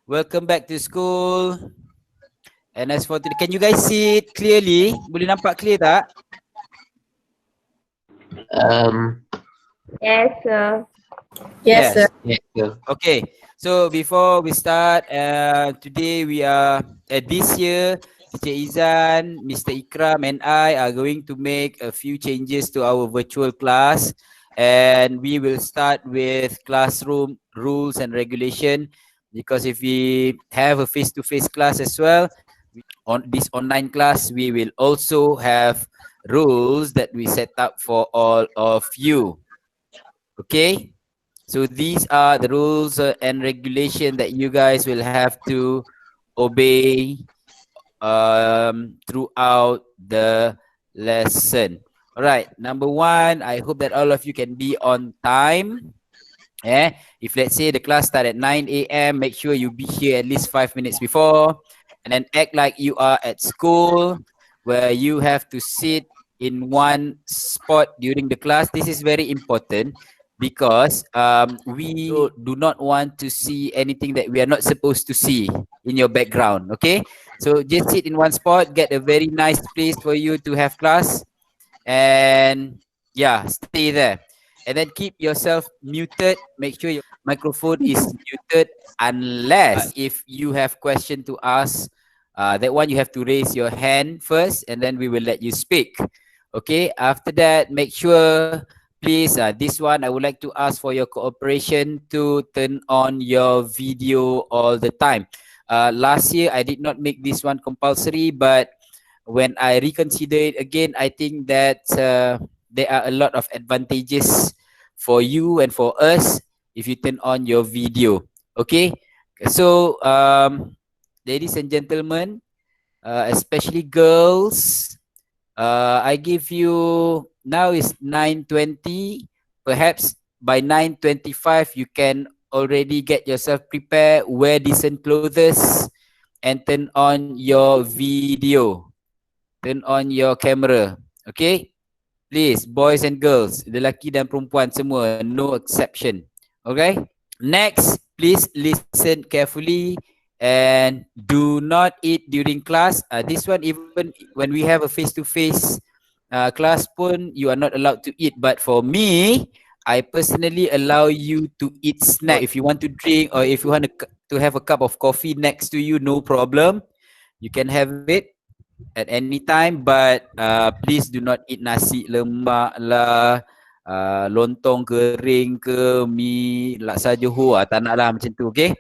Welcome back to school. And as for today, can you guys see it clearly? Boleh nampak clear tak? Yes, sir. Yes, sir. Yes, sir. Okay. So before we start, today we are this year, Teacher Izan, Mr. Ikram, and I are going to make a few changes to our virtual class, and we will start with classroom rules and regulation. Because if we have a face-to-face class as well, on this online class, we will also have rules that we set up for all of you. Okay. So these are the rules and regulation that you guys will have to obey throughout the lesson. All right. Number one, I hope that all of you can be on time. If let's say the class start at 9 a.m., make sure you be here at least 5 minutes before, and then act like you are at school where you have to sit in one spot during the class. This is very important because we do not want to see anything that we are not supposed to see in your background. Okay, so just sit in one spot, get a very nice place for you to have class, and yeah, stay there. And then keep yourself muted. Make sure your microphone is muted unless if you have question to ask. That one you have to raise your hand first, and then we will let you speak. Okay. After that, make sure, please, this one I would like to ask for your cooperation to turn on your video all the time. Last year I did not make this one compulsory, but when I reconsider it again, I think that there are a lot of advantages for you and for us if you turn on your video. Okay. So ladies and gentlemen, especially girls, I give you, now is 9:20. Perhaps by 9:25 you can already get yourself prepared, wear decent clothes, and turn on your video. Turn on your camera. Okay. Please, boys and girls, lelaki dan perempuan semua, no exception. Okay. Next, please listen carefully and do not eat during class. This one, even when we have a face-to-face class pun, you are not allowed to eat. But for me, I personally allow you to eat snack. If you want to drink or if you want to have a cup of coffee next to you, no problem. You can have it at any time, but please do not eat nasi lemak lah, lontong kering ke, mi, laksa Johor, tak nak lah macam tu, okay?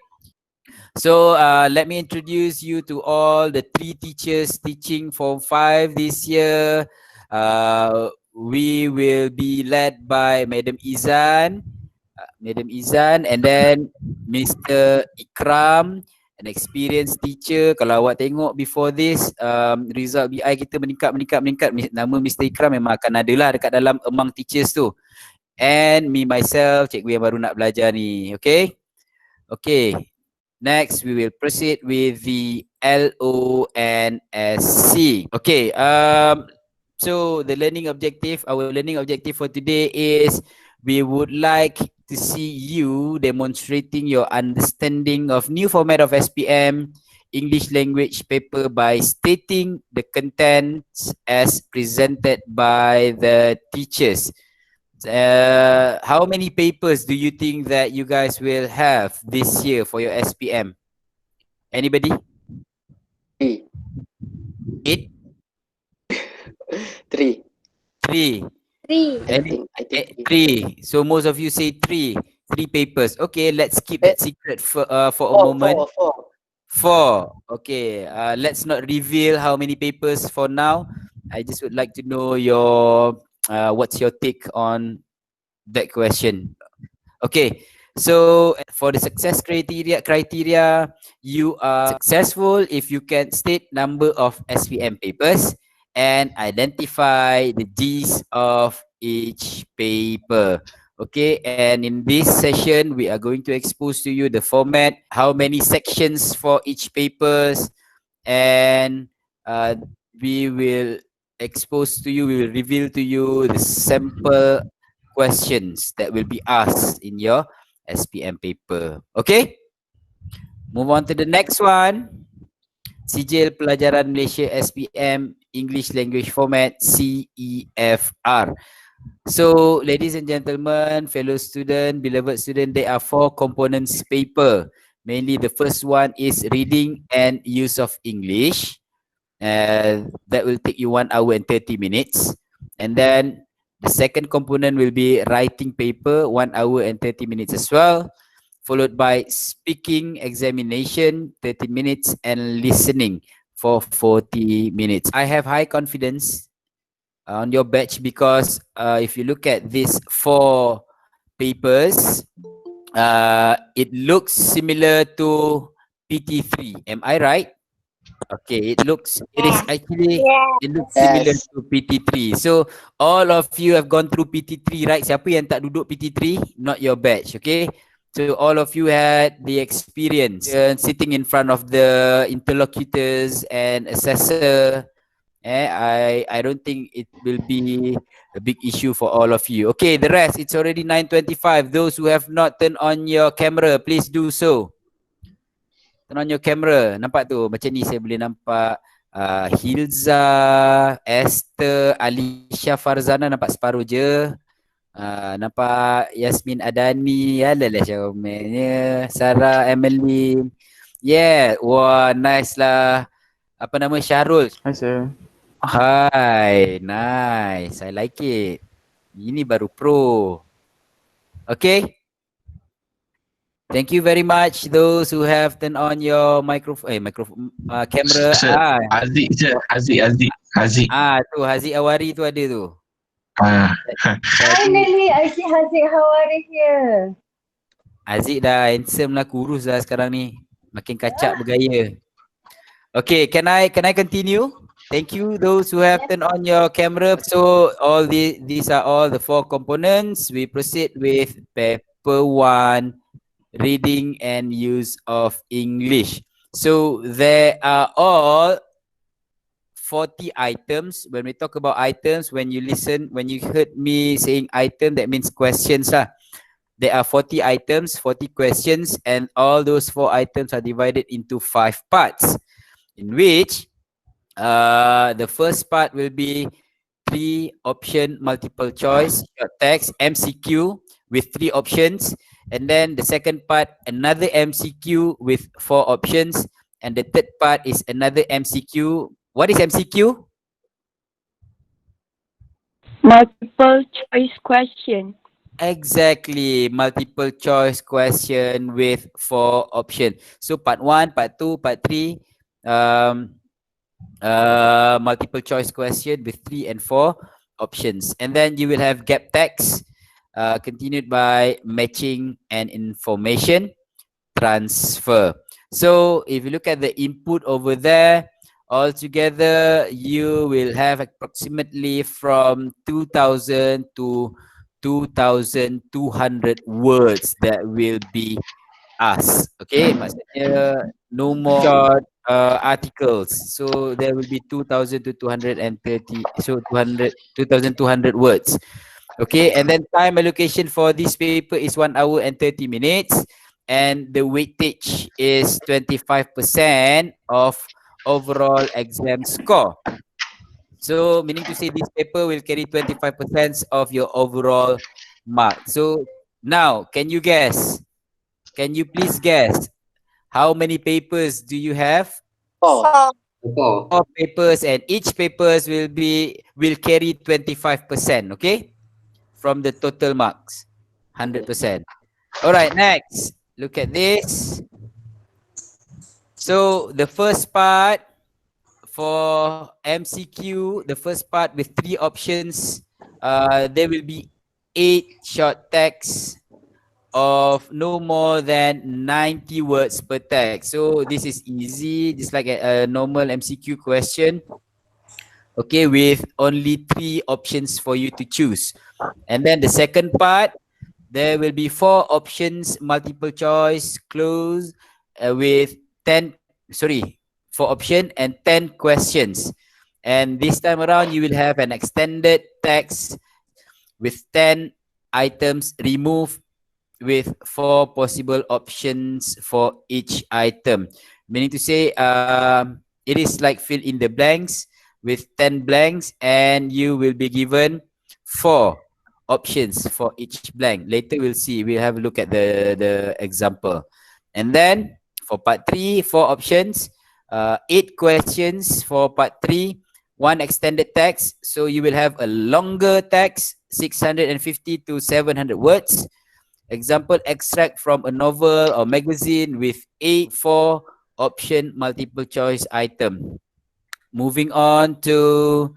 So let me introduce you to all the 3 teachers teaching Form 5 this year. We will be led by Madam Izan, and then Mr. Ikram, an experienced teacher. Kalau awak tengok before this, result BI kita meningkat. Nama Mr. Ikram memang akan ada lah dekat dalam among teachers tu. And me myself, cikgu yang baru nak belajar ni. Okay. Okay. Next, we will proceed with the LONSC. Okay. So the learning objective, our learning objective for today is we would like to see you demonstrating your understanding of new format of SPM English language paper by stating the contents as presented by the teachers. How many papers do you think that you guys will have this year for your SPM? Anybody? 3. 8? 3. 3. 3. I think 3. So most of you say 3. 3 papers. Okay, let's keep that secret for a moment. 4. Okay, let's not reveal how many papers for now. I just would like to know your what's your take on that question. Okay, so for the success criteria, you are successful if you can state number of SPM papers and identify the G's of each paper. Okay, and in this session, we are going to expose to you the format, how many sections for each papers, and we will expose to you, we will reveal to you the sample questions that will be asked in your SPM paper. Okay? Move on to the next one. Sijil Pelajaran Malaysia SPM English Language Format CEFR. So, ladies and gentlemen, fellow student, beloved student, there are 4 components paper. Mainly the first one is reading and use of English. That will take you 1 hour and 30 minutes. And then the second component will be writing paper, 1 hour and 30 minutes as well. Followed by speaking examination, 30 minutes, and listening for 40 minutes. I have high confidence on your batch because if you look at these 4 papers, it looks similar to PT3. Am I right? Okay, it is actually, it looks similar Yes. to PT3. So, all of you have gone through PT3, right? Siapa yang tak duduk PT3? Not your batch, okay? So, all of you had the experience sitting in front of the interlocutors and assessor. I don't think it will be a big issue for all of you. Okay, the rest, it's already 9:25. Those who have not turned on your camera, please do so. Turn on your camera. Nampak tu? Macam ni saya boleh nampak Hilza, Esther, Alisha Farzana nampak separuh je. Nampak Yasmin Adani, alalah Syaumelnya, Sarah, Emily. Yeah, wah nice lah. Apa nama, Syarul? Hi sir. Hi, nice. I like it. Ini baru pro. Okay. Thank you very much those who have turned on your camera. Sir, Aziz je, Aziz. Tu Haziq Awari tu ada tu. Finally, I see Haziq Hawari here. Haziq dah handsome lah, kurus dah sekarang ni. Makin kacak bergaya. Okay, can I continue? Thank you those who have turned on your camera. So these are all the 4 components. We proceed with paper 1. Reading and use of English. So there are all 40 items. When we talk about items, when you heard me saying item, that means questions lah. There are 40 items, 40 questions, and all those 4 items are divided into 5 parts, in which the first part will be 3 option multiple choice, short text, MCQ with 3 options. And then the second part, another MCQ with 4 options. And the third part is another MCQ. What is MCQ? Multiple choice question. Exactly, multiple choice question with 4 options. So part 1, part 2, part 3, multiple choice question with 3 and 4 options. And then you will have gap text. Continued by matching and information transfer. So if you look at the input over there, altogether you will have approximately from 2,000 to 2,200 words that will be asked. Okay, maksudnya no more short articles. So there will be 2,000 to 230, so 2,200 words. Okay, and then time allocation for this paper is 1 hour and 30 minutes, and the weightage is 25% of overall exam score. So meaning to say this paper will carry 25% of your overall mark. So now, can you guess? Can you please guess how many papers do you have? 4. 4 papers, and each papers will carry 25%, okay? From the total marks, 100%. All right, next, look at this. So the first part for MCQ, the first part with 3 options, there will be 8 short text of no more than 90 words per text. So this is easy, just like a normal MCQ question. Okay, with only 3 options for you to choose. And then the second part, there will be 4 options, multiple choice, close, with 4 option and 10 questions. And this time around, you will have an extended text with 10 items removed with 4 possible options for each item. Meaning to say, it is like fill in the blanks with 10 blanks, and you will be given 4 options for each blank. Later we'll see. We'll have a look at the example. And then for part 3, 4 options, 8 questions for part 3, 1 extended text. So you will have a longer text, 650 to 700 words. Example, extract from a novel or magazine with 4 option multiple choice item. Moving on to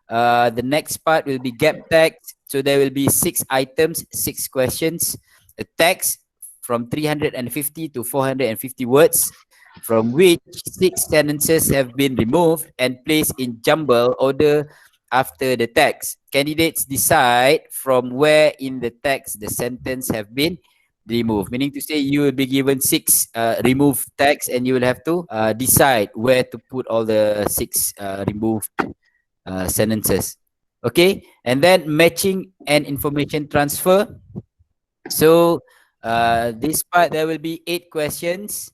the next part will be gap text. So there will be 6 items, 6 questions, a text from 350 to 450 words, from which 6 sentences have been removed and placed in jumble order after the text. Candidates decide from where in the text the sentence have been removed. Meaning to say, you will be given 6 removed text, and you will have to decide where to put all the 6 removed sentences. Okay, and then matching and information transfer. So this part, there will be 8 questions,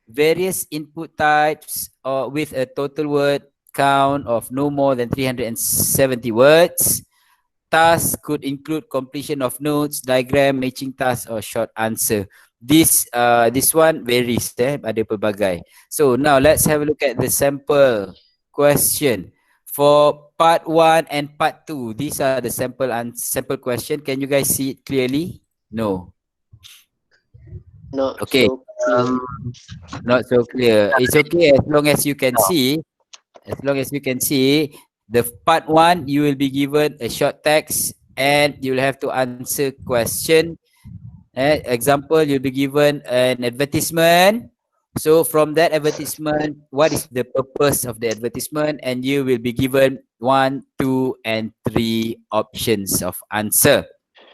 various input types, or with a total word count of no more than 370 words. Tasks could include completion of notes, diagram, matching task, or short answer. This one varies, ada pelbagai. So now let's have a look at the sample question for part 1 and part 2. These are the sample question. Can you guys see it clearly? No. Not Okay. so clear. Not so clear. It's okay as long as you can see. As long as you can see, the part 1, you will be given a short text and you will have to answer question. Example, you'll be given an advertisement. So from that advertisement, what is the purpose of the advertisement? And you will be given 1, 2, and 3 options of answer.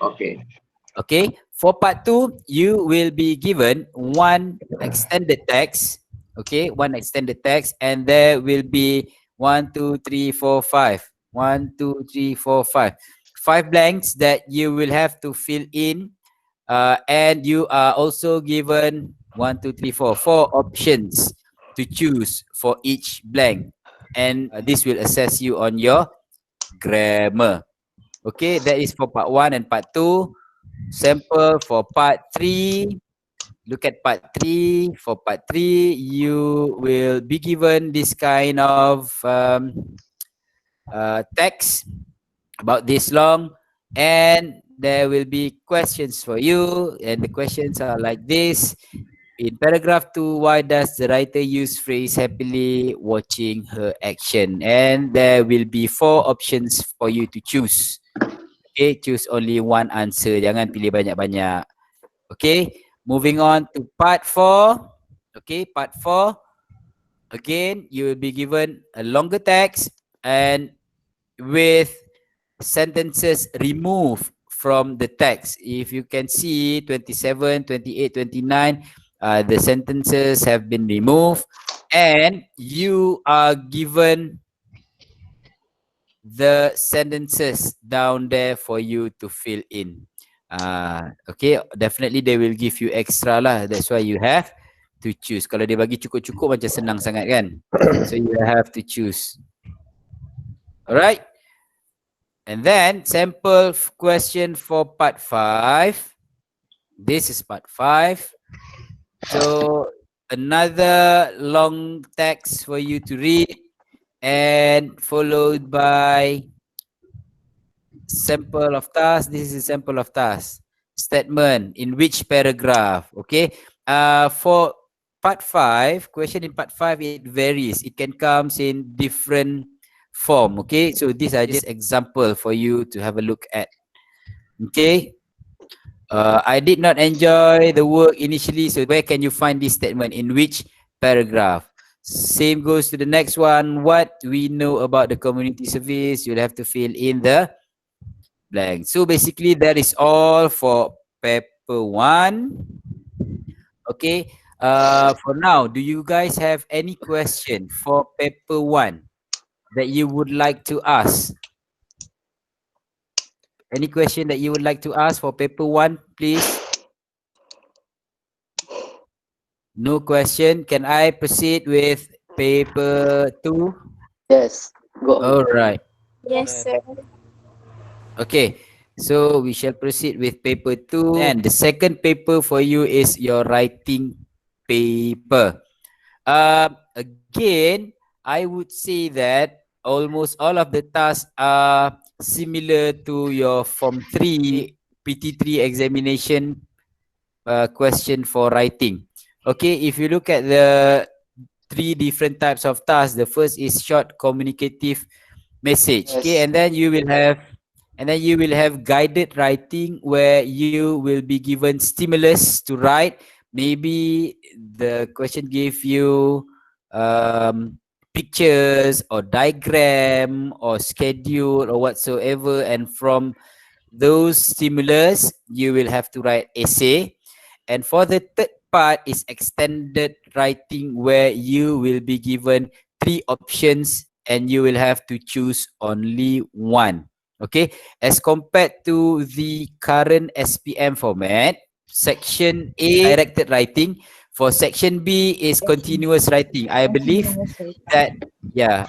Okay. Okay. For part 2, you will be given 1 extended text. Okay, 1 extended text, and there will be 1, 2, 3, 4, 5. 1, 2, 3, 4, 5. 5 blanks that you will have to fill in, and you are also given 1, 2, 3, 4 options to choose for each blank, and this will assess you on your grammar. Okay, that is for part 1 and part 2. Sample for part 3. Look at part 3. For part 3, you will be given this kind of text about this long, and there will be questions for you, and the questions are like this. In paragraph 2, why does the writer use phrase happily watching her action? And there will be 4 options for you to choose. Okay, choose only one answer. Jangan pilih banyak-banyak. Okay, moving on to part 4. Okay, part 4. Again, you will be given a longer text and with sentences removed from the text. If you can see 27, 28, 29, the sentences have been removed, and you are given the sentences down there for you to fill in. Okay, definitely they will give you extra lah. That's why you have to choose. Kalau dia bagi cukup-cukup macam senang sangat kan. So you have to choose. Alright. And then sample question for part 5. This is part 5. So another long text for you to read, and followed by sample of task. This is a sample of task. Statement in which paragraph? Okay. For part 5, question in part 5, it varies. It can comes in different form. Okay. So these are just example for you to have a look at. Okay. I did not enjoy the work initially. So where can you find this statement? In which paragraph? Same goes to the next one. What we know about the community service, you'll have to fill in the blank. So basically that is all for paper 1. Okay. For now, do you guys have any question for paper 1 that you would like to ask? Any question that you would like to ask for paper 1, please? No question. Can I proceed with paper 2? Yes. Go on. All right. Yes, sir. Okay. So we shall proceed with paper 2, and the second paper for you is your writing paper. Again, I would say that almost all of the tasks are similar to your Form 3 PT3 examination question for writing. Okay, if you look at the three different types of tasks, the first is short communicative message. Okay, Yes. and then you will have guided writing where you will be given stimulus to write. Maybe the question gave you pictures or diagram or schedule or whatsoever, and from those stimulus you will have to write essay. And for the third part is extended writing where you will be given three options and you will have to choose only one. Okay, as compared to the current SPM format, section A directed writing, for section B is continuous writing. I believe that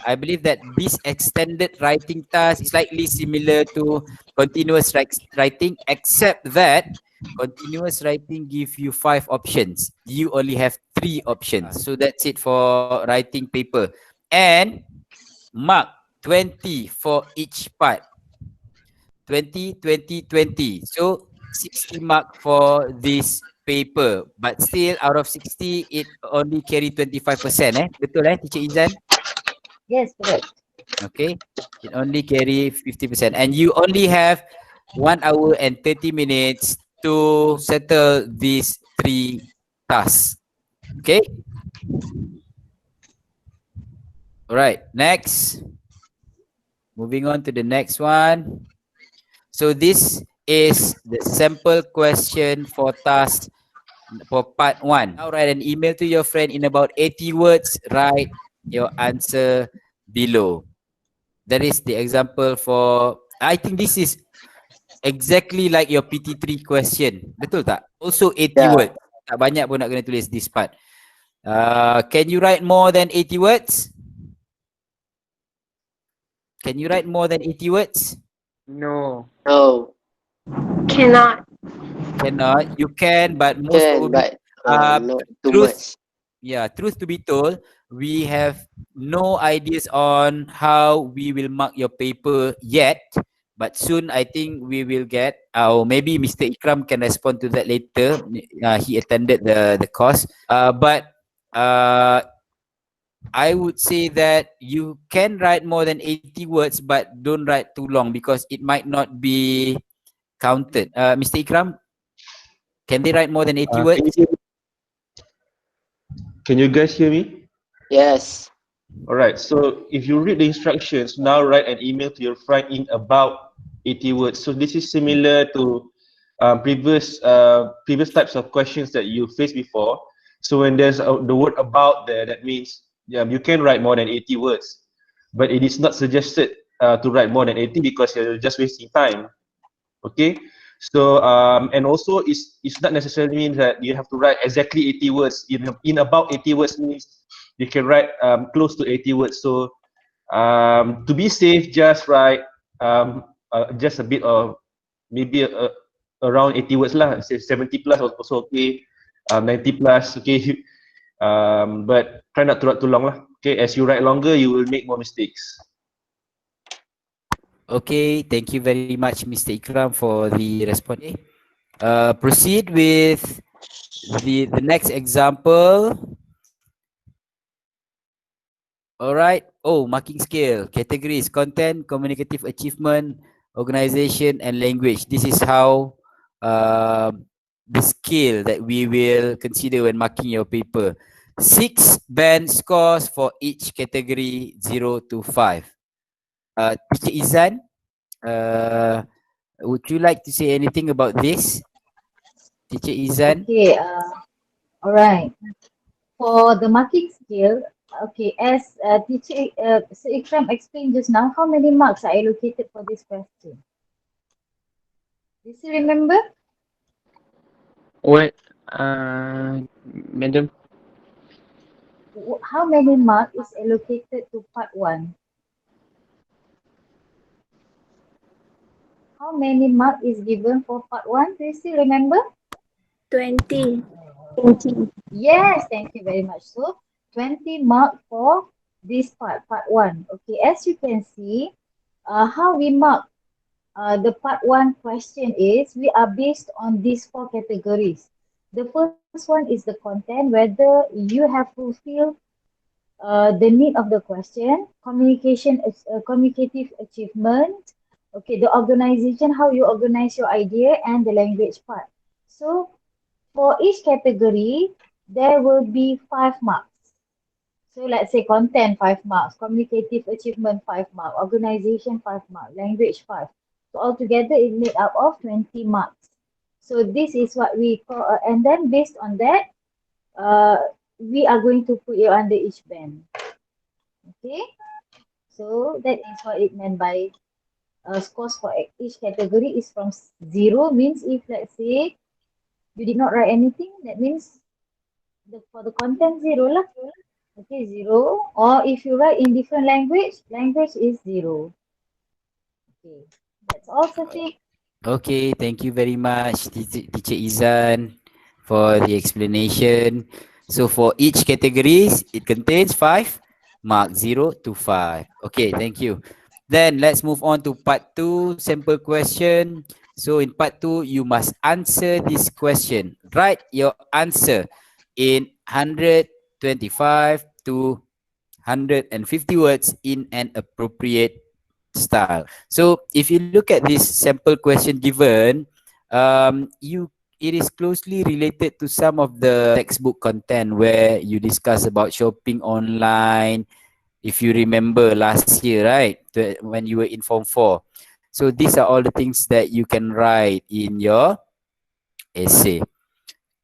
I believe that this extended writing task is slightly similar to continuous writing, except that continuous writing give you 5 options. You only have 3 options. So that's it for writing paper. And mark 20 for each part. 20, 20, 20. So 60 mark for this paper. But still out of 60, it only carry 25%. Betul Teacher Izan? Yes, correct. Okay. It only carry 50%. And you only have 1 hour and 30 minutes to settle these 3 tasks. Okay. All right. Next. Moving on to the next one. So this is the sample question for task for part 1. Now write an email to your friend in about 80 words. Write your answer below. That is the example for, I think this is exactly like your PT3 question. Betul tak? Also 80 Yeah. words. Tak banyak pun nak kena tulis this part. Can you write more than 80 words? Can you write more than 80 words? No. No. Cannot. Cannot. You can, but most Can, probably, but not too truth, much. truth to be told, we have no ideas on how we will mark your paper yet. But soon, I think we will get, or maybe Mr. Ikram can respond to that later. He attended the course. But I would say that you can write more than 80 words, but don't write too long because it might not be counted. Mr. Ikram, can they write more than 80 words? Can you guys hear me? Yes. All right. So if you read the instructions, now write an email to your friend in about 80 words. So this is similar to previous types of questions that you faced before. So when there's the word about there, that means you can write more than 80 words, but it is not suggested to write more than 80 because you're just wasting time. Okay. So and also it's not necessarily means that you have to write exactly 80 words. In about 80 words means you can write close to 80 words. So to be safe, just write just a bit of maybe around 80 words lah. Say 70 plus also okay, 90 plus okay. But try not to write too long lah. Okay, as you write longer, you will make more mistakes. Okay, thank you very much, Mr. Ikram, for the response. Proceed with the next example. All right. Oh, marking scale, categories, content, communicative achievement, organization, and language. This is how the scale that we will consider when marking your paper. 6 band scores for each category, 0 to 5. Teacher Izan, would you like to say anything about this? Teacher Izan? Okay, all right. For the marking scale, okay, as teacher Sir Ikram explained just now, how many marks are allocated for this question? Do you remember? What? Madam? how many mark is allocated to part 1? How many mark is given for part 1? Do you still remember? 20. Yes, thank you very much. So 20 mark for this part 1. Okay, as you can see, how we mark the part 1 question is we are based on these 4 categories. The first one is the content, whether you have fulfilled the need of the question, communicative achievement, okay, the organization, how you organize your idea, and the language part. So for each category, there will be 5 marks. So let's say content 5 marks, communicative achievement 5 marks, organization 5 marks, language 5. So altogether it made up of 20 marks. So this is what we call, and then based on that, uh, we are going to put you under each band. Okay, so that is what it meant by scores for each category is from 0 means if let's say you did not write anything, that means for the content 0 lah. Okay, 0. Or if you write in different language, language is 0. Okay, that's all, Safiq. Okay, thank you very much, Teacher Izan, for the explanation. So for each categories, it contains 5 mark 0 to 5. Okay, thank you. Then let's move on to part 2, sample question. So in part 2, you must answer this question. Write your answer in 125 to 150 words in an appropriate style. So if you look at this sample question given, it is closely related to some of the textbook content where you discuss about shopping online. If you remember last year, right, when you were in Form 4. So these are all the things that you can write in your essay.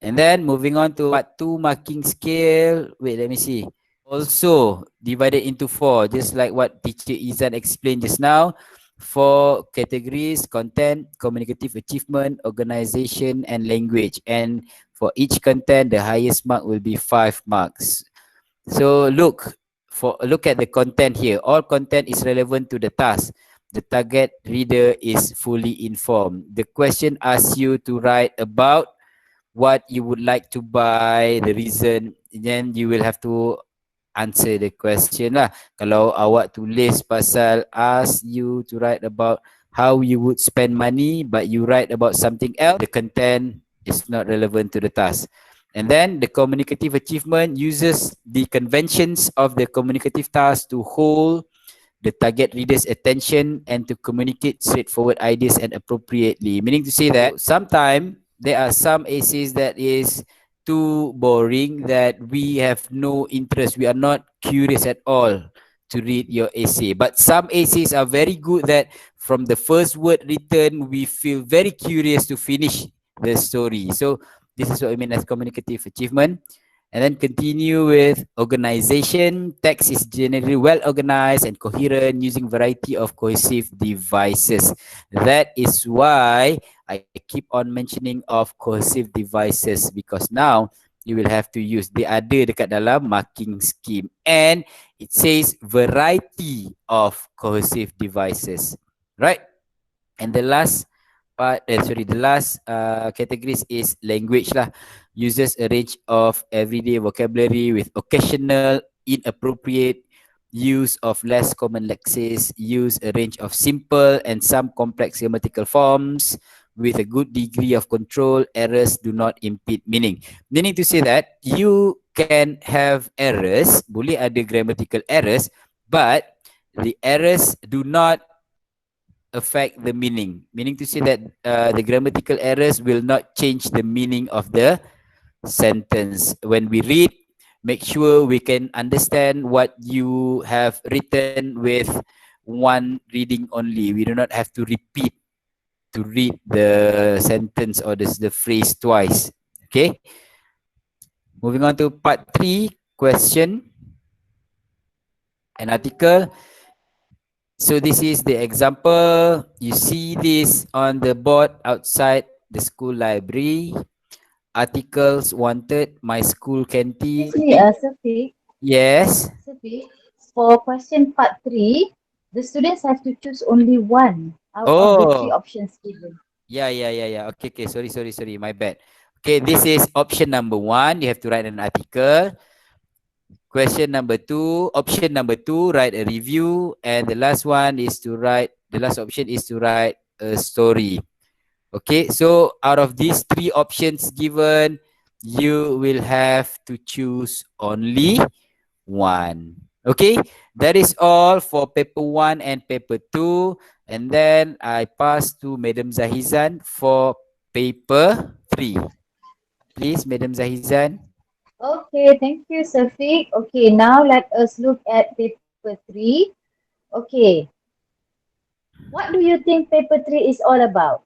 And then moving on to part 2 marking scale. Wait, let me see. Also divided into 4, just like what Teacher Izan explained just now. 4 categories: content, communicative achievement, organization, and language. And for each content, the highest mark will be 5 marks. So look at the content here. All content is relevant to the task. The target reader is fully informed. The question asks you to write about what you would like to buy, the reason, then you will have to answer the question lah. Kalau awak tulis pasal ask you to write about how you would spend money but you write about something else, the content is not relevant to the task. And then the communicative achievement uses the conventions of the communicative task to hold the target reader's attention and to communicate straightforward ideas and appropriately. Meaning to say that sometimes there are some essays that is too boring that we have no interest. We are not curious at all to read your essay. But some essays are very good that from the first word written, we feel very curious to finish the story. So this is what I mean as communicative achievement. And then continue with organization. Text is generally well organized and coherent using variety of cohesive devices. That is why I keep on mentioning of cohesive devices, because now you will have to use. Dia ada dekat dalam marking scheme and it says variety of cohesive devices, right? And the last part, the last categories is language lah. Uses a range of everyday vocabulary with occasional inappropriate use of less common lexes. Use a range of simple and some complex grammatical forms with a good degree of control. Errors do not impede meaning. Meaning to say that you can have errors, boleh ada grammatical errors, but the errors do not affect the meaning. Meaning to say that the grammatical errors will not change the meaning of the sentence. When we read, make sure we can understand what you have written with one reading only. We do not have to repeat to read the sentence or the phrase twice. Okay. Moving on to part 3, question. An article. So this is the example. You see this on the board outside the school library. Articles wanted, my school canteen. Excuse me, Safiq. Yes. Sophie, for question part 3, the students have to choose only one out of the 3 Oh, options given. yeah. Okay, okay. Sorry. My bad. Okay, this is option number 1. You have to write an article. Question number 2, option number 2, write a review, and the last option is to write a story. Okay, so out of these 3 options given, you will have to choose only one. Okay, that is all for paper 1 and paper 2, and then I pass to Madam Zahizan for paper 3. Please, Madam Zahizan. Okay, thank you, Sophie. Okay, now let us look at paper 3. Okay, what do you think paper 3 is all about?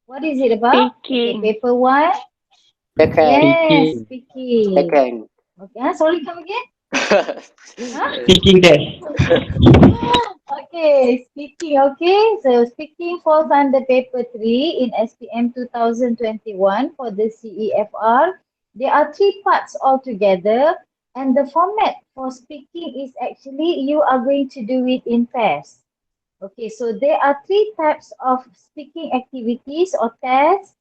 What is it about? Okay, Speaking. paper 1. Second. Yes, Speaking. speaking. Second. Okay, sorry, come again? Huh? Speaking test. Okay, speaking. Okay, so speaking falls under paper 3 in SPM 2021 for the CEFR. There are 3 parts altogether, and the format for speaking is actually you are going to do it in pairs. Okay, so there are 3 types of speaking activities or tests.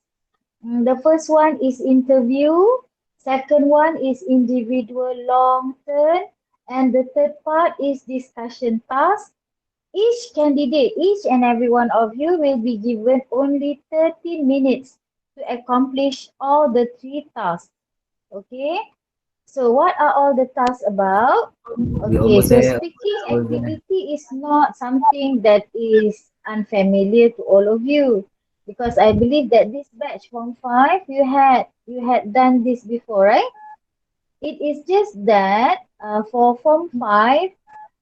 The first one is interview, second one is individual long turn, and the third part is discussion task. Each candidate, each and every one of you will be given only 30 minutes to accomplish all the 3 tasks. Okay? So what are all the tasks about? We Okay, almost so there. speaking activity is not something that is unfamiliar to all of you because I believe that this batch from 5 you had done this before, right? It is just that for Form 5,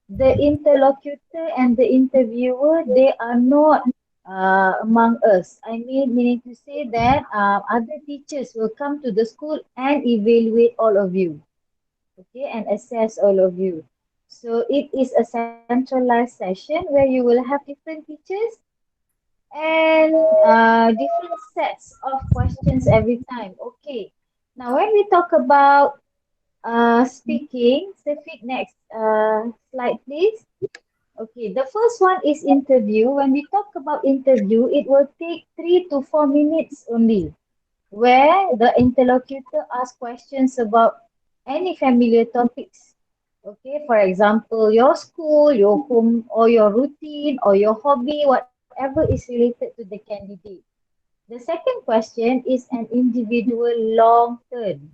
the interlocutor and the interviewer, they are not among us. I mean, meaning to say that other teachers will come to the school and evaluate all of you, okay, and assess all of you. So it is a centralized session where you will have different teachers and different sets of questions every time. Okay. Now, when we talk about speaking, Safik, next slide, please. Okay, the first one is interview. When we talk about interview, it will take 3 to 4 minutes only, where the interlocutor asks questions about any familiar topics. Okay, for example, your school, your home, or your routine, or your hobby, whatever is related to the candidate. The second question is an individual long turn,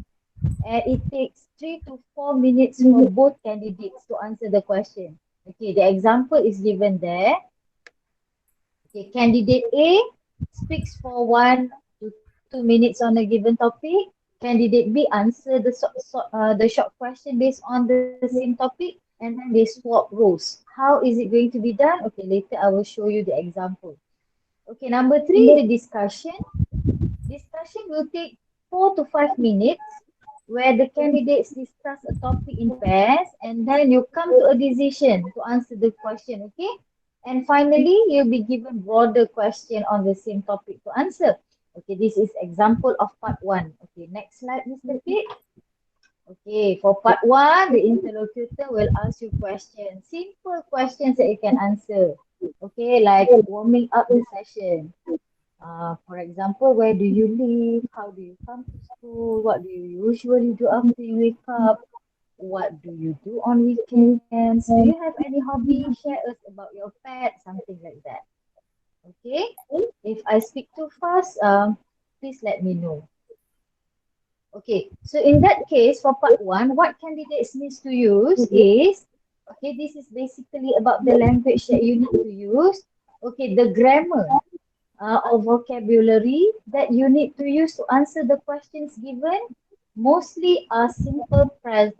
and it takes 3 to 4 minutes for both candidates to answer the question. Okay, the example is given there. Okay, candidate A speaks for 1 to 2 minutes on a given topic. Candidate B answer the short question based on the same topic, and then they swap roles. How is it going to be done? Okay, later I will show you the example. Okay, number 3, the discussion. Discussion will take 4 to 5 minutes where the candidates discuss a topic in pairs and then you come to a decision to answer the question, okay? And finally, you'll be given broader question on the same topic to answer. Okay, this is example of part 1. Okay, next slide, Mr. Pitt. Okay, for part 1, the interlocutor will ask you questions, simple questions that you can answer. Okay, like warming up the session. For example, where do you live? How do you come to school? What do you usually do after you wake up? What do you do on weekends? Do you have any hobby? Share us about your pet, something like that. Okay. If I speak too fast, please let me know. Okay. So in that case, for part 1, what candidates needs to use is, okay, this is basically about the language that you need to use. Okay, the grammar or vocabulary that you need to use to answer the questions given mostly are present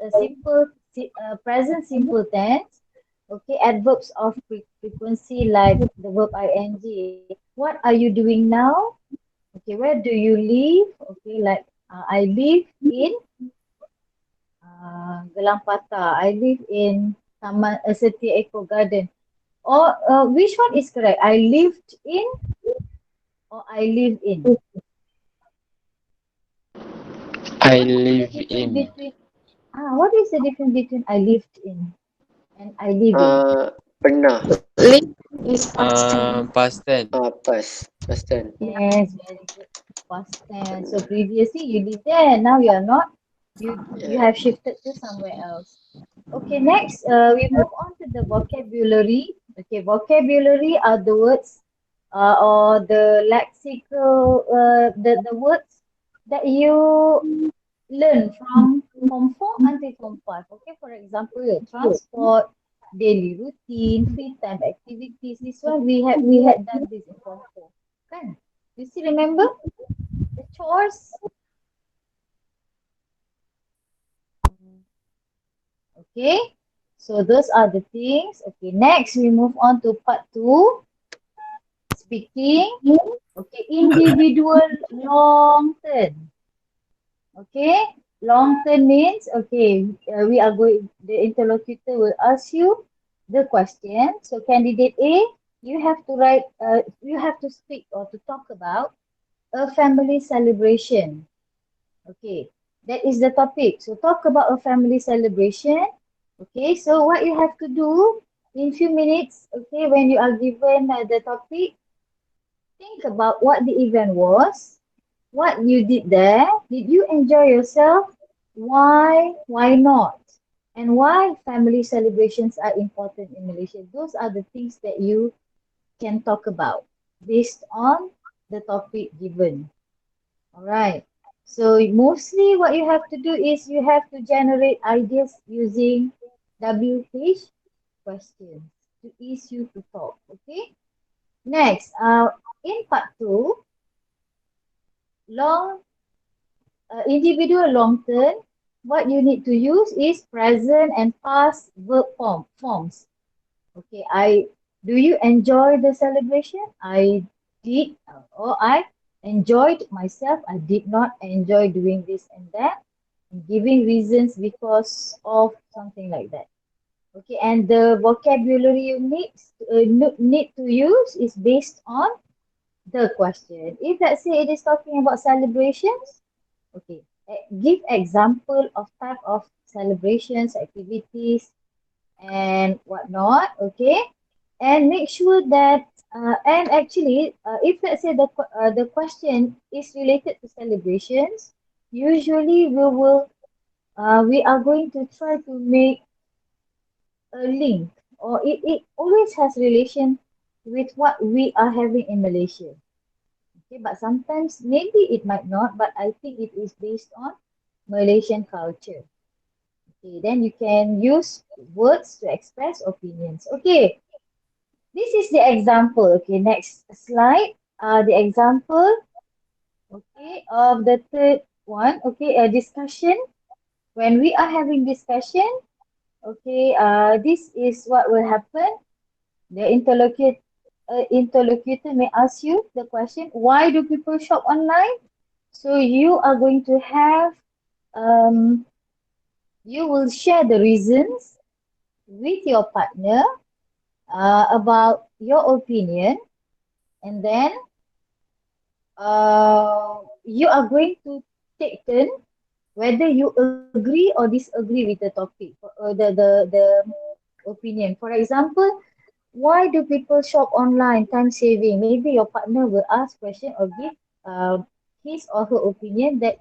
simple tense. Okay, adverbs of frequency like the verb ing. What are you doing now? Okay, where do you live? Okay, like I live in Gelampata. I live in Taman Setia Eco Garden. Or which one is correct? I lived in or I live in? I What is live the difference in. between what is the difference between I lived in and I live in? Pernah. Live is past tense. Past tense. Past tense. Yes, very good. Past tense. So previously you lived there, now you are not. You Yeah. have shifted to somewhere else. Okay, next we move on to the vocabulary. Okay, vocabulary are the words or the lexical the words that you learn from Form 4 until Form 5. Okay, for example, transport, daily routine, free time activities. This one we had done this in Form 4. Kan? You still remember the chores? Okay. So those are the things. Okay, next we move on to part 2, speaking. Okay, individual long turn. Okay, long term means we are going. The interlocutor will ask you the question. So candidate A, you have to write. You have to speak or to talk about a family celebration. Okay, that is the topic. So talk about a family celebration. Okay, so what you have to do in few minutes. Okay, when you are given the topic, think about what the event was, what you did there. Did you enjoy yourself? Why? Why not? And why family celebrations are important in Malaysia. Those are the things that you can talk about based on the topic given. All right. So mostly what you have to do is you have to generate ideas using WH questions to ease you to talk. Okay. Next, in part 2, long individual long term, what you need to use is present and past verb forms. Okay, do you enjoy the celebration? I did, or I enjoyed myself. I did not enjoy doing this and that. Giving reasons because of something like that. Okay, and the vocabulary you need to use is based on the question. If let's say it is talking about celebrations, okay, give example of type of celebrations, activities, and whatnot. Okay, and make sure that and actually, if let's say the question is related to celebrations, usually we are going to try to make a link, or it always has relation with what we are having in Malaysia. Okay, but sometimes maybe it might not, but I think it is based on Malaysian culture. Okay, then you can use words to express opinions. Okay, this is the example. Okay, next slide. The example, okay, of the third one. Okay, a discussion. When we are having discussion, okay, this is what will happen. The interlocutor may ask you the question, why do people shop online? So you are going to have, you will share the reasons with your partner about your opinion, and then you are going to take turn whether you agree or disagree with the topic, the opinion. For example, why do people shop online? Time saving. Maybe your partner will ask question or give his or her opinion that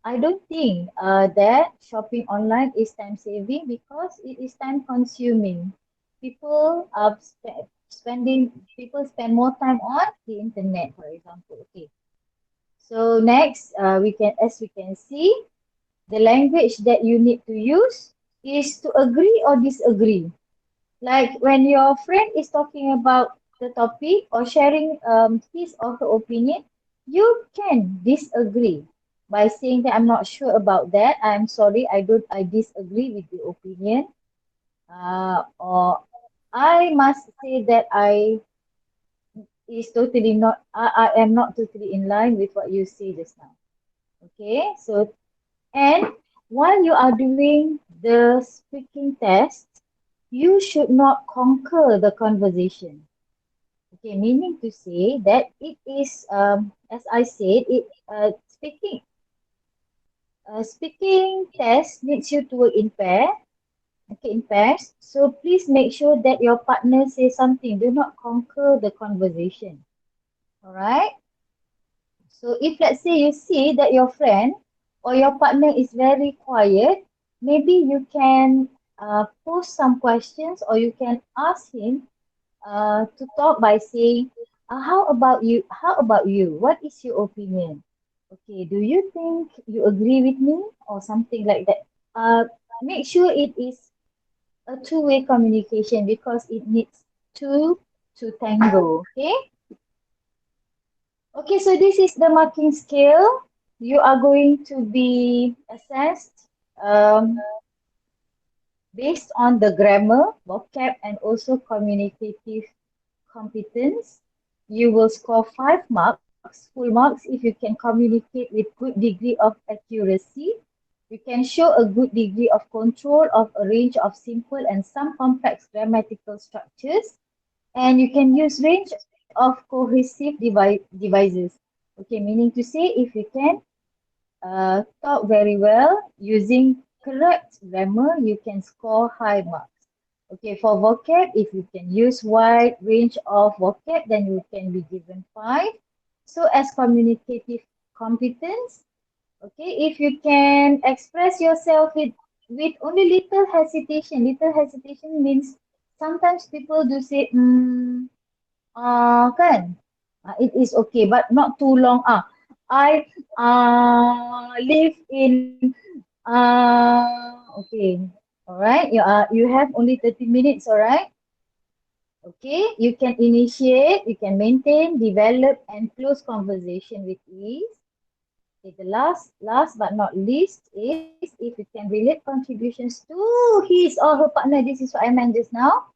I don't think that shopping online is time saving because it is time consuming. People are people spend more time on the internet, for example. Okay. So next, as we can see, the language that you need to use is to agree or disagree. Like when your friend is talking about the topic or sharing his or her opinion, you can disagree by saying that I'm not sure about that. I'm sorry, I disagree with the opinion. Or I must say that I am not totally in line with what you say just now. Okay, so and while you are doing the speaking test, you should not conquer the conversation. Okay, meaning to say that it is, as I said, speaking speaking test needs you to work in pair. Okay, in pairs. So please make sure that your partner says something. Do not conquer the conversation. All right. So if let's say you see that your friend or your partner is very quiet, maybe you can post some questions or you can ask him to talk by saying, how about you? How about you? What is your opinion? Okay, do you think you agree with me or something like that? Make sure it is a two-way communication because it needs two to tango. Okay. Okay, so this is the marking scale. You are going to be assessed based on the grammar, vocab, and also communicative competence. You will score 5 marks, full marks, if you can communicate with good degree of accuracy. You can show a good degree of control of a range of simple and some complex grammatical structures. And you can use range of cohesive devices. Okay, meaning to say if you can talk very well using correct grammar, you can score high marks. Okay, for vocab, if you can use wide range of vocab, then you can be given 5. So as communicative competence, okay, if you can express yourself with only little hesitation means sometimes people do say, kan? It is okay, but not too long. I live in okay. All right. You have only 30 minutes, all right? Okay. You can initiate, you can maintain, develop, and close conversation with ease. Okay, the last but not least is if you can relate contributions to his or her partner. This is what I meant just now,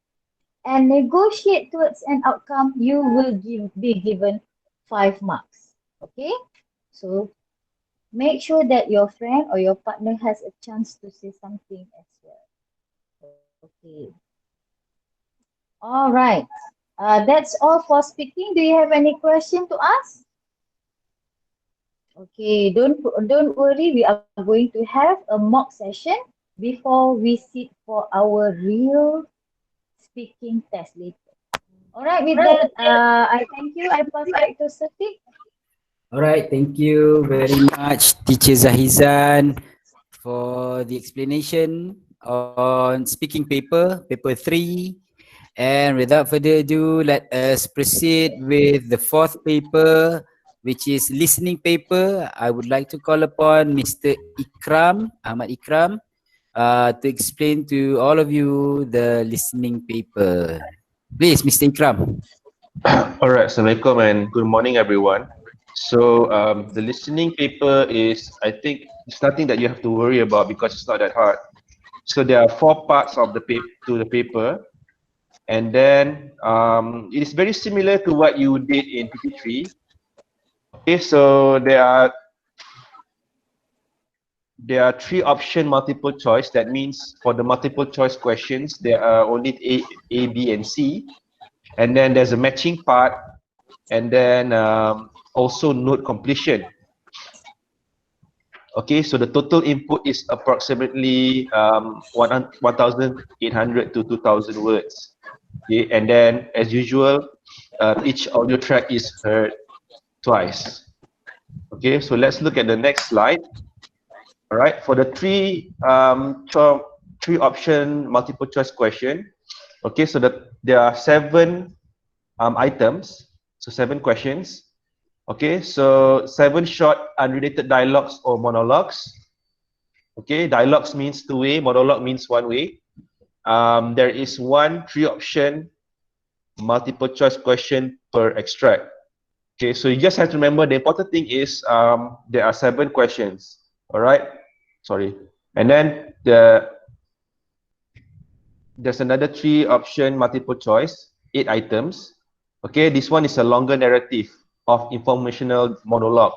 and negotiate towards an outcome, you will be given 5 marks. Okay, so make sure that your friend or your partner has a chance to say something as well. Okay. All right. That's all for speaking. Do you have any question to ask? Okay, don't worry. We are going to have a mock session before we sit for our real speaking test later. All right, with that, I thank you. I pass back to Satiq. All right, thank you very much, Teacher Zahizan, for the explanation on speaking paper, paper 3. And without further ado, let us proceed with the fourth paper, which is listening paper. I would like to call upon Mr. Ikram, Ahmad Ikram, to explain to all of you the listening paper. Please, Mr. Ikram. All right, Assalamualaikum and good morning, everyone. So the listening paper is, I think, it's nothing that you have to worry about because it's not that hard. So there are 4 parts of the paper, and then it is very similar to what you did in PP3. Okay, so there are 3 option multiple choice. That means for the multiple choice questions, there are only A, B, and C. And then there's a matching part, and then also note completion. Okay, so the total input is approximately 1,800 to 2,000 words. Okay, and then as usual, each audio track is heard twice. Okay, so let's look at the next slide. All right, for the three option multiple choice question. Okay, so there are 7 items, so 7 questions. Okay, so 7 short unrelated dialogues or monologues. Okay, dialogues means 2-way, monologue means 1-way. There is 1 3-option multiple choice question per extract. Okay, so you just have to remember the important thing is there are 7 questions. All right, sorry, and then there's another 3-option multiple choice, 8 items. Okay, this one is a longer narrative of informational monologue.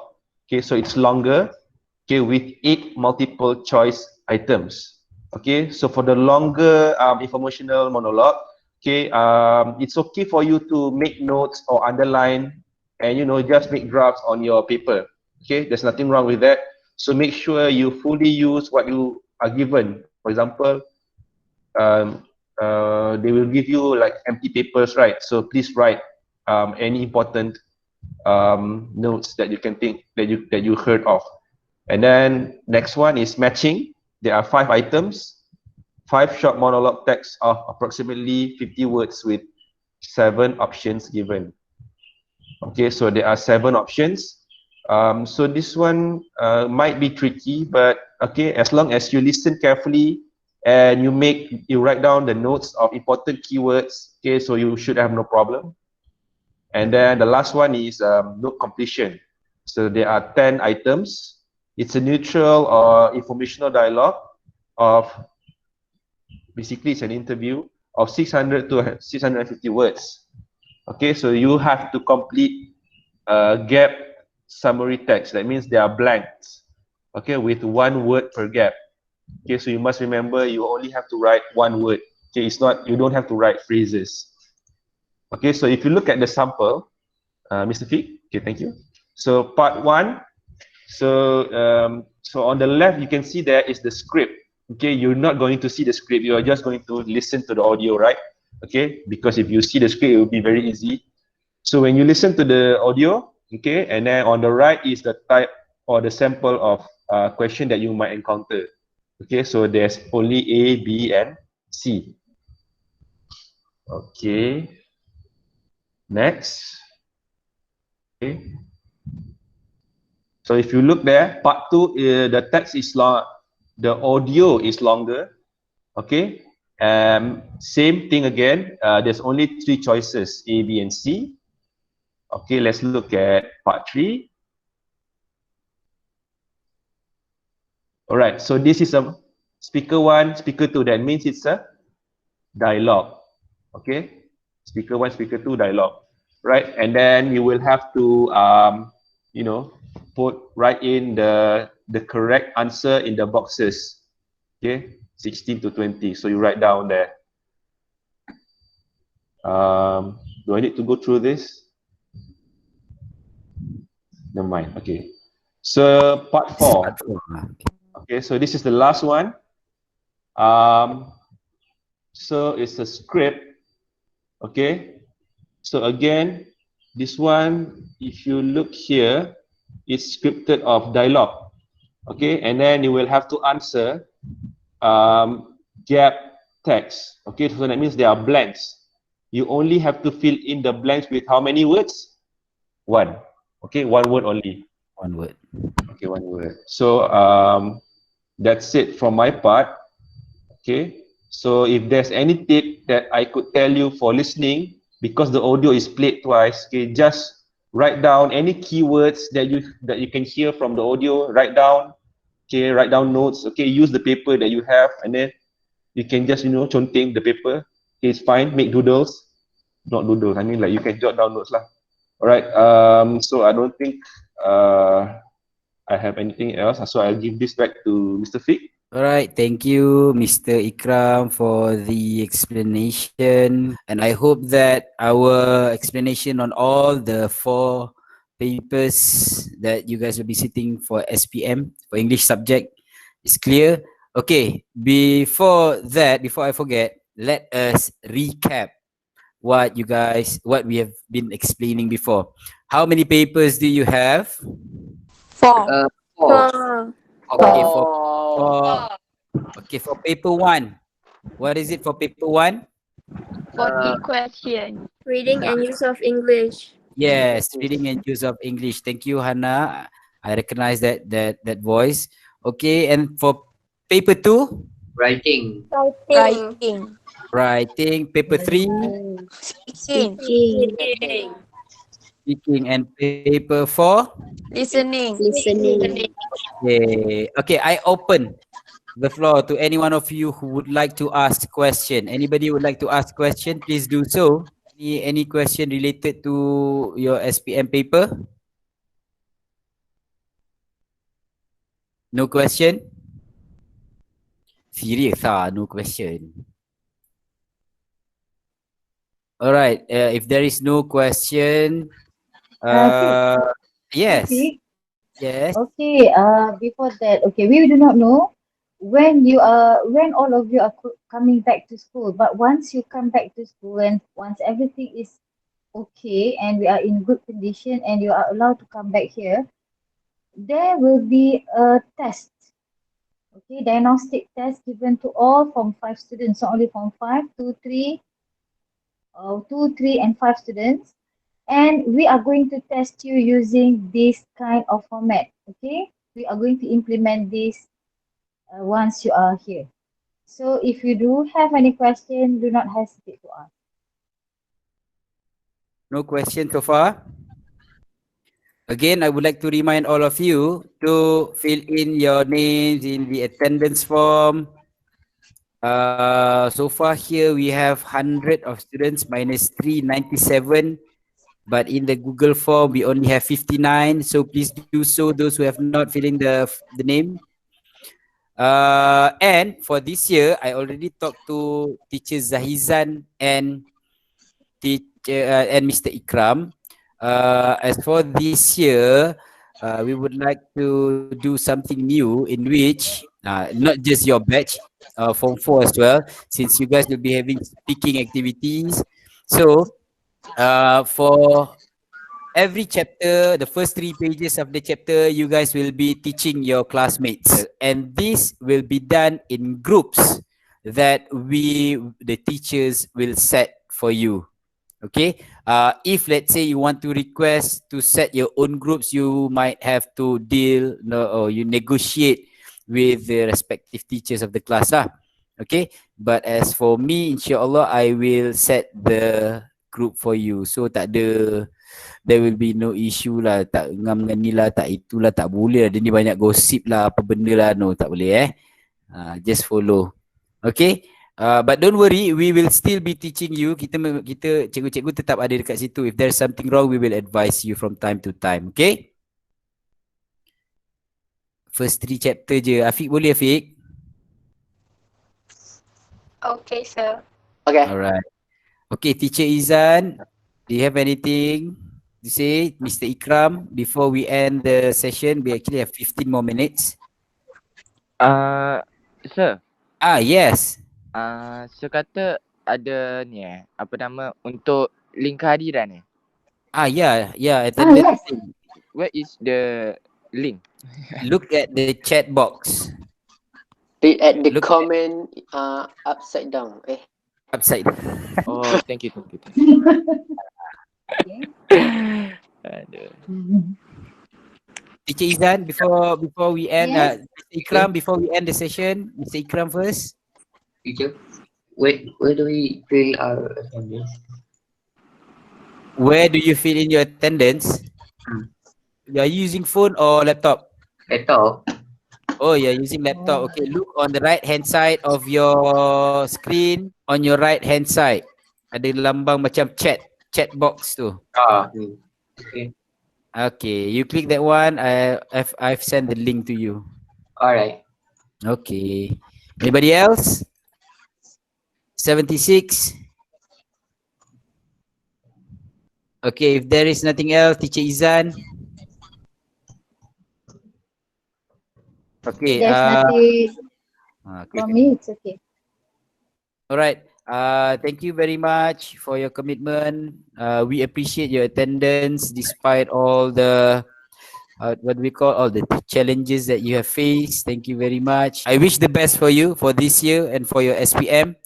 Okay, so it's longer, okay, with 8 multiple choice items. Okay, so for the longer informational monologue, okay, it's okay for you to make notes or underline and, you know, just make drafts on your paper. Okay, there's nothing wrong with that. So make sure you fully use what you are given. For example, they will give you like empty papers, right? So please write any important notes that you can think that you heard of. And then next one is matching. There are 5 items, 5 short monologue texts of approximately 50 words with 7 options given. Okay, so there are 7 options. So this one might be tricky, but okay, as long as you listen carefully and you write down the notes of important keywords, okay, so you should have no problem. And then the last one is note completion. So there are 10 items. It's a neutral or informational dialogue of, basically it's an interview of 600 to 650 words. Okay, so you have to complete gap summary text. That means there are blanks, okay, with 1 word per gap. Okay, so you must remember you only have to write 1 word. Okay, it's not, you don't have to write phrases. Okay, so if you look at the sample, Mr. Fik, okay, thank you. So part 1, so on the left you can see there is the script. Okay, you're not going to see the script, you are just going to listen to the audio, right? Okay, because if you see the script, it will be very easy. So when you listen to the audio, okay, and then on the right is the type or the sample of question that you might encounter. Okay, so there's only A, B, and C. Okay. Next. Okay. So if you look there, part 2, the text is long, the audio is longer. Okay. Same thing again. There's only 3 choices, A, B, and C. Okay, let's look at part 3. All right, so this is a speaker 1, speaker 2. That means it's a dialogue. Okay, speaker 1, speaker 2, dialogue. Right, and then you will have to, you know, write in the correct answer in the boxes. Okay, 16 to 20. So you write down there. Do I need to go through this? Never mind. Okay. So part 4. Okay, so this is the last one. So it's a script. Okay. So again, this one, if you look here, it's scripted of dialogue. Okay, and then you will have to answer gap text. Okay, so that means there are blanks. You only have to fill in the blanks with how many words? 1. Okay, 1 word only. 1 word. Okay, 1 word. So that's it from my part. Okay, so if there's any tip that I could tell you for listening, because the audio is played twice, okay, just write down any keywords that you can hear from the audio. Write down, okay, write down notes. Okay, use the paper that you have, and then you can just, you know, conteng the paper. Okay, it's fine. Make doodles, not doodles. I mean, like you can jot down notes lah. All right. So I don't think I have anything else. So I'll give this back to Mr. Fik. All right, thank you, Mr. Ikram, for the explanation. And I hope that our explanation on all the 4 papers that you guys will be sitting for SPM, for English subject, is clear. Okay, before I forget, let us recap what we have been explaining before. How many papers do you have? 4. 4. Okay, for paper 1. What is it for paper 1? 40 question. Reading and use of English. Yes, reading and use of English. Thank you, Hannah. I recognize that voice. Okay, and for paper 2? Writing. Writing. Paper 3? Speaking. Speaking. And paper 4? Listening. Okay, I open the floor to any one of you who would like to ask question. Anybody would like to ask question, please do so. Any question related to your SPM paper? No question? Serious no question. All right, if there is no question, yes. Yes. Okay, before that, okay, we do not know when all of you are coming back to school, but once you come back to school and once everything is okay and we are in good condition and you are allowed to come back here, there will be a test, okay, diagnostic test given to all Form 5 students, not only Form 5, 2, 3, 2, 3 and 5 students. And we are going to test you using this kind of format, okay? We are going to implement this once you are here. So if you do have any question, do not hesitate to ask. No question so far? Again, I would like to remind all of you to fill in your names in the attendance form. So far here we have 100 of students minus 397. But in the Google form, we only have 59. So please do so, those who have not filled in the name. And for this year, I already talked to teacher Zahizan and Mr. Ikram. As for this year, we would like to do something new in which not just your batch, Form 4 as well, since you guys will be having speaking activities. So for every chapter, the first 3 pages of the chapter, you guys will be teaching your classmates. And this will be done in groups that the teachers will set for you. Okay. If let's say you want to request to set your own groups, you might have to or you negotiate with the respective teachers of the class. Okay. But as for me, insyaAllah, I will set the group for you. So there will be no issue lah. Tak ngam dengan ni lah, tak itulah, tak boleh lah. Dia ni banyak gosip lah, apa benda lah. No, tak boleh just follow. Okay. But don't worry, we will still be teaching you. Kita cikgu-cikgu tetap ada dekat situ. If there's something wrong, we will advise you from time to time. Okay? First 3 chapter je. Afiq boleh, Afiq? Okay, sir. Okay. Alright. Okay, Teacher Izan, do you have anything to say, Mr. Ikram, before we end the session? We actually have 15 more minutes. Sir. Yes. Sir kata ada ni apa nama untuk link kehadiran ni. Yeah. Attendance. Yes. Where is the link? Look at the chat box. Read at the Look comment upside down. Upside. Oh, thank you. Okay. Aduh. Teacher Izan, before we end, Yes. Mr. Ikram, before we end the session, Mr. Ikram first. Teacher, where do we fill our attendance? Where do you fill in your attendance? You are using phone or laptop? Laptop. Oh, you're using laptop. Okay, look on the right hand side of your screen. On your right hand side, ada lambang macam chat box tu. Okay. Okay, you click that one. I've sent the link to you. Alright. Okay. Anybody else? 76. Okay, if there is nothing else, Teacher Izan. Okay. There's nothing Okay. from me, it's okay. All right. Thank you very much for your commitment. We appreciate your attendance despite all the all the challenges that you have faced. Thank you very much. I wish the best for you for this year and for your SPM.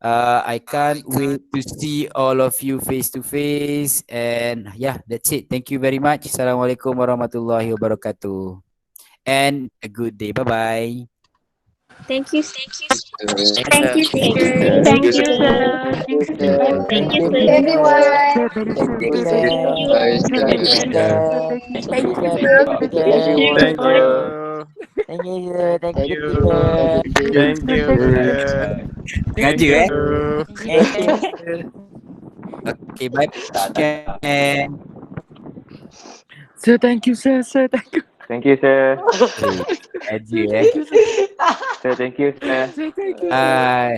I can't wait to see all of you face to face. And yeah, that's it. Thank you very much. Assalamualaikum warahmatullahi wabarakatuh. And a good day. Bye-bye. Thank you. Thank you, Thank you, teacher. Thank you, sir. Thank you, Everyone. Thank you, Okay, bye. And Sir, thank you, sir. Thank you. Thank you, sir. Adieu. Sir, thank you, sir. Bye.